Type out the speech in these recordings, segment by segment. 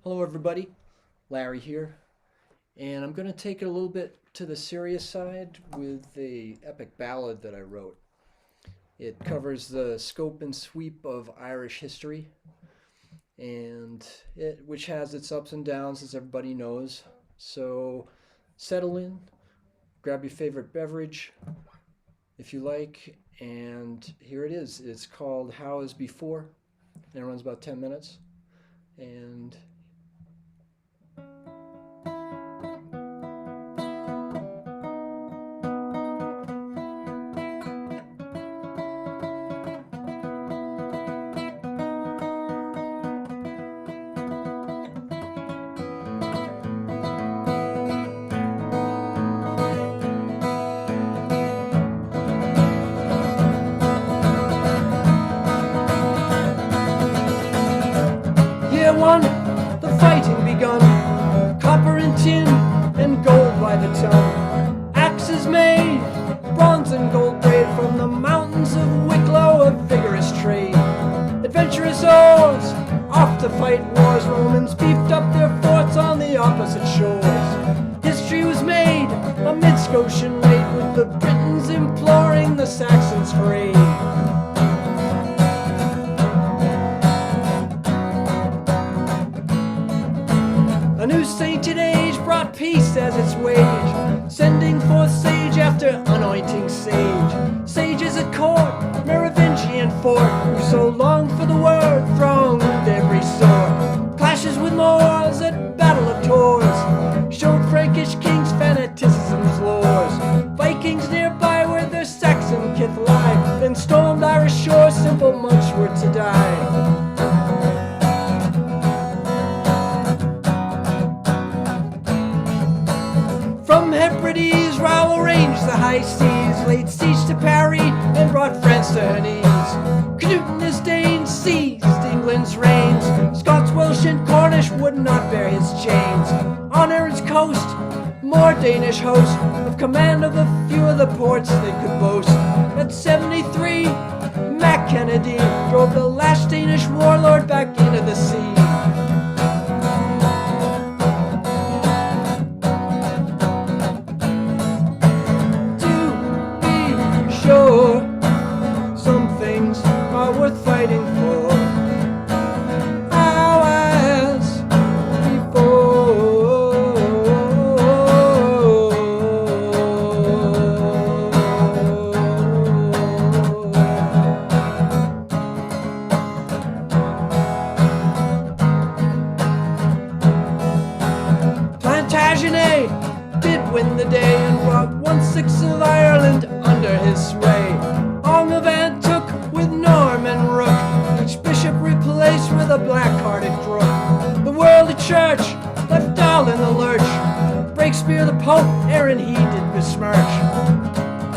Hello everybody, Larry here, and I'm going to take it a little bit to the serious side with a epic ballad that I wrote. It covers the scope and sweep of Irish history, which has its ups and downs, as everybody knows. So settle in, grab your favorite beverage if you like, and here it is. It's called How As Before, and it runs about 10 minutes. And Year 1, the fighting begun. Copper and tin and gold by the ton. Axes made, bronze and gold braid. From the mountains of Wicklow, a vigorous trade. Adventurous oars, off to fight wars. Romans beefed up their forts on the opposite shores. History was made amid Scotian raid, with the Britons imploring the Saxons for aid. A new sainted age brought peace as its wage, sending forth sage after anointing sage. Sages at court, Merovingian fort, who so longed for the word, thronged every sort. Clashes with Moors at Battle of Tours showed Frankish kings fanaticism's laws. Vikings nearby where their Saxon kith lie, then stormed Irish shores, simple monks were to die. From Hebrides, Rowell ranged the high seas, laid siege to Parry, and brought France to her knees. Canute and his Danes seized England's reigns. Scots, Welsh, and Cornish would not bear his chains. On Erin's coast, more Danish hosts, of command of a few of the ports they could boast. At 73, Mac Kennedy drove the last Danish warlord back into the sea. Sure, some things are worth fighting for. How as before. Plantagenet did win the day and brought 1/6 of Ireland under his sway. Angevin took with Norman Rook, each bishop replaced with a black-hearted crook. The worldly church left all in the lurch. Breakspear the Pope, Aaron he did besmirch.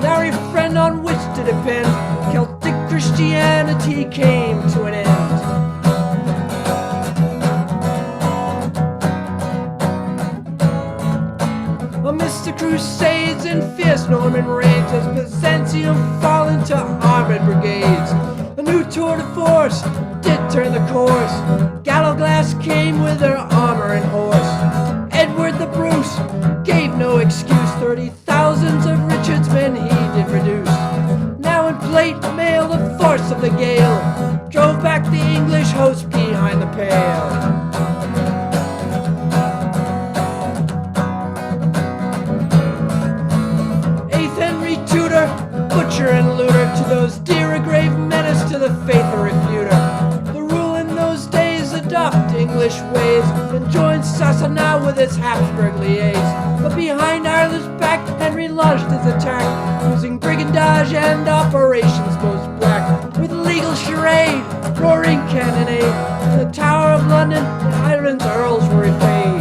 Larry friend on which to depend, Celtic Christianity came to an end. Amidst the Crusades and fierce Norman raids, as Byzantium fall into armored brigades, a new tour de force did turn the course. Gallowglass came with their armor and horse. Edward the Bruce gave no excuse. 30,000 of Richard's men he did reduce. Now in plate mail, the force of the gale drove back the English host behind the pale. Tudor, butcher and looter, to those dear a grave menace, to the faith a refuter. The rule in those days adopt English ways, and joined Sassanau with its Habsburg liaise. But behind Ireland's back, Henry launched his attack, using brigandage and operations most black. With legal charade, roaring cannonade, in the Tower of London, Ireland's earls were repaid.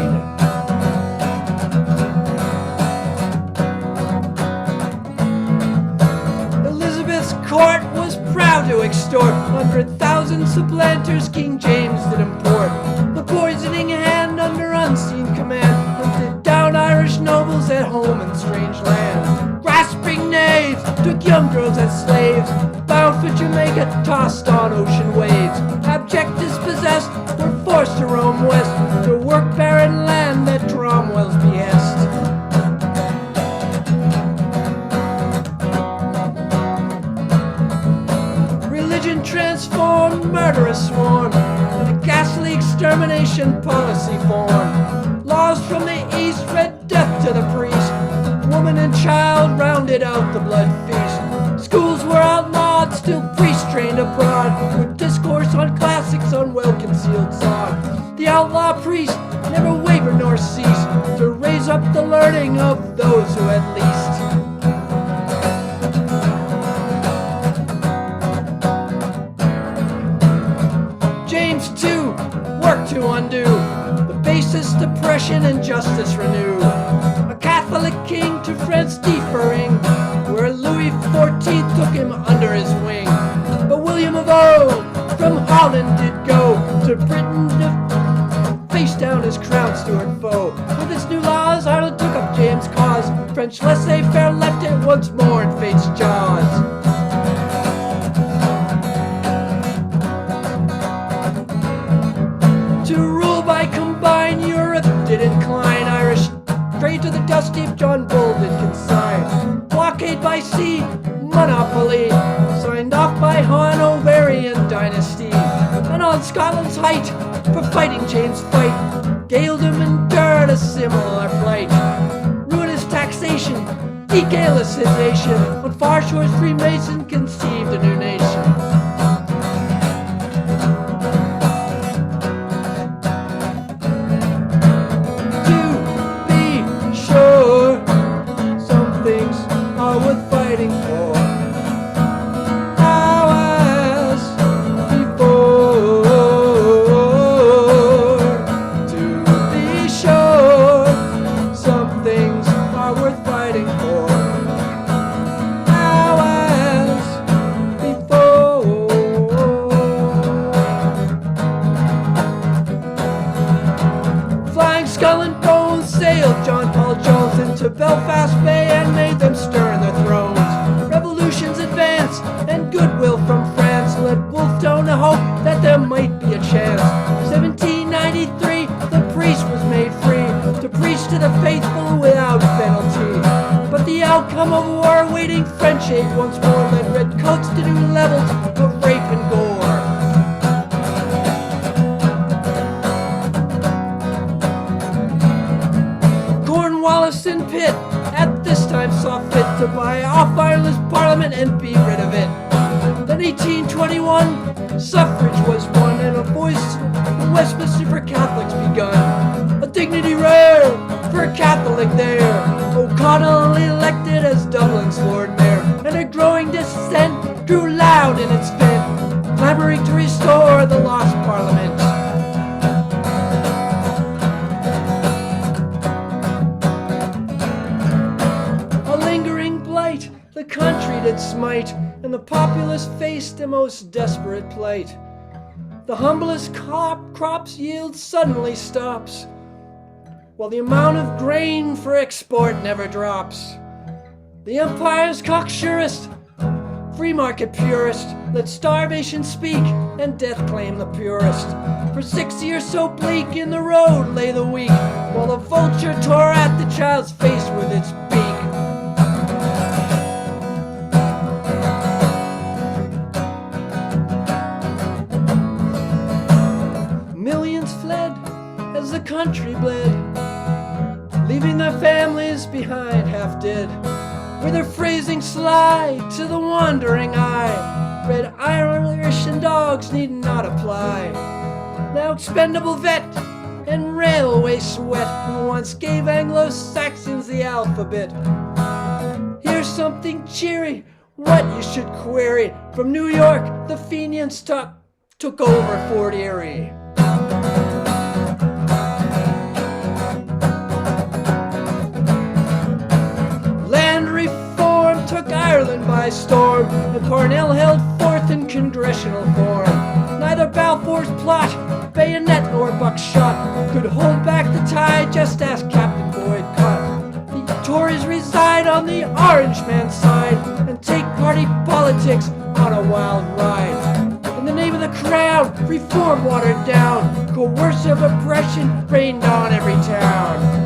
Court was proud to extort 100,000 supplanters King James did import. The poisoning hand under unseen command hunted down Irish nobles at home in strange land. Grasping knaves took young girls as slaves, bound for Jamaica, tossed on ocean waves. Abject dispossessed were forced to roam west, to murderous swarm, and a ghastly extermination policy formed. Laws from the east read death to the priest. Woman and child rounded out the blood feast. Schools were outlawed, still priests trained abroad, with discourse on classics on well-concealed sod. The outlaw priest never wavered nor ceased to raise up the learning of those who had least. James too worked to undo the basest oppression and justice renew. A Catholic king to France deferring, where Louis XIV took him under his wing. But William of Old from Holland did go to Britain to face down his crown Stuart foe. With his new laws, Ireland took up James' cause. French laissez-faire left it once more in fate's jaws. To rule by combined Europe did incline. Irish trade to the dust heap John Bull did consign. Blockade by sea, monopoly, signed off by Hanoverian dynasty. And on Scotland's height, for fighting James' fight, Gaeldom endured a similar plight. Ruinous taxation, egalicization, when far shores Freemason conceived a new nation. Worth fighting for. Now as before, to be sure, some things are worth fighting for. Now as before. Flying Skull and Bones sailed John Paul Jones into Belfast Bay and made them stir in their thrones. Revolutions advance and goodwill from France led Wolfe Tone to hope that there might be a chance. 1793, the priest was made free to preach to the faithful without penalty. But the outcome of war awaiting French aid once more led redcoats to new levels of rape and gore. Cornwallis and Pitt at this time saw fit to buy off Ireland's parliament and be rid of it. Then 1821, suffrage was won and a voice in Westminster for Catholics begun. A dignity rare for a Catholic there. O'Connell elected as Dublin's Lord Mayor, and a growing dissent grew loud in its vent, clamoring to restore the lost parliament. The country did smite, and the populace faced a most desperate plight. The humblest crops yield suddenly stops, while the amount of grain for export never drops. The empire's cocksurest, free market purist, let starvation speak and death claim the purest. For 6 years so bleak in the road lay the weak, while the vulture tore at the child's face with its beak. As the country bled, leaving their families behind half dead, with their phrasing sly to the wandering eye. Red Irish and dogs need not apply. Now expendable vet and railway sweat, who once gave Anglo-Saxons the alphabet. Here's something cheery, what you should query. From New York, the Fenians took over Fort Erie. Took Ireland by storm, and Parnell held forth in congressional form. Neither Balfour's plot, bayonet nor buckshot, could hold back the tide, just ask Captain Boyd Cott. The Tories reside on the Orange man's side, and take party politics on a wild ride. In the name of the crown, reform watered down, coercive oppression reigned on every town.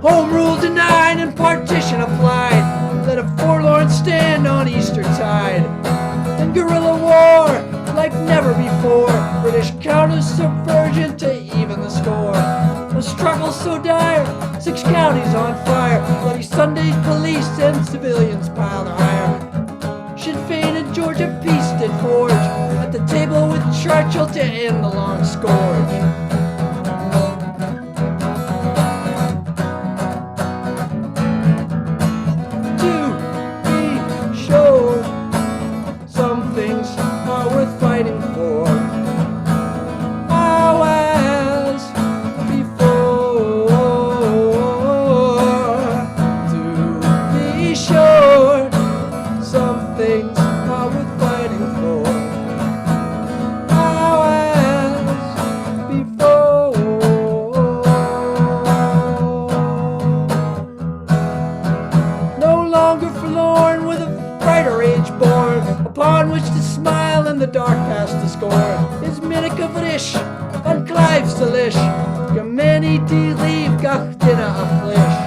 Home rule denied and partition applied. in guerrilla war like never before. British counter-subversion to even the score. A struggle so dire, 6 counties on fire. Bloody Sundays, police and civilians piled higher. Sinn Féin and Georgia peace did forge at the table with Churchill to end the long scourge. To be sure, some things are worth fighting for. Now as before, to be sure, some things are worth fighting for. Now as before. No longer forlorn with a brighter age born, upon which to smile in the dark past to scorn. Is Minnick of Rish, and Clive's delish, Gemini de leave gach dinner a flesh.